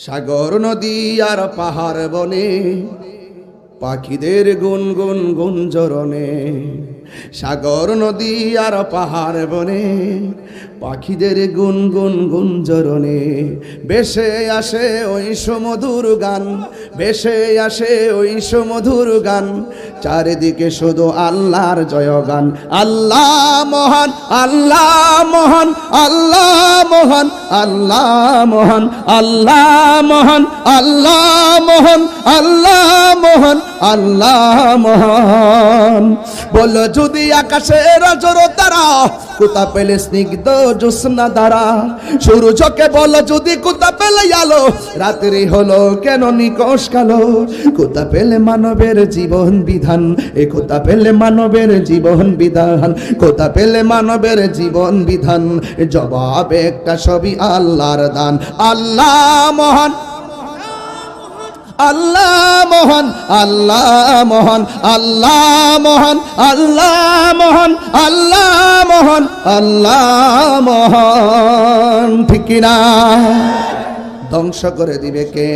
সাগর নদী আর পাহাড় বনে পাখিদের গুনগুন গুঞ্জরণে। সাগর নদী আর পাহাড় বনে পাখিদের গুনগুন গুঞ্জরণে। ভেসে আসে ওই সুমধুর গান, ভেসে আসে ওই সুমধুর গান। চারিদিকে শুধু আল্লাহর জয়গান। আল্লাহ মহান, আল্লাহ মহান, আল্লাহ মহান, আল্লাহ মহান, আল্লাহ মহান, আল্লাহ মহান, আল্লাহ মহান, আল্লাহ মহান। বলো যদি আকাশের অজর তারা কোথা পেলে স্নিগ্ধ জ্যোৎস্না দ্বারা। সূর্যকে বলো যদি কোথা পেলে আলো, রাত্রি হলো কেন নিকশ কালো। কোথা পেলে মানবের জীবন বিধান, এ কোথা পেলে মানবের জীবন বিধান, কোথা পেলে মানবের জীবন বিধান। জবাব একটা, সবই আল্লাহর দান। আল্লাহ মহান, আল্লাহ মহান, আল্লাহ মহান, আল্লাহ মহান, আল্লাহ মহান, আল্লাহ মহান, আল্লাহ মহান। ঠিক কিনা? ধ্বংস করে দিবে কে?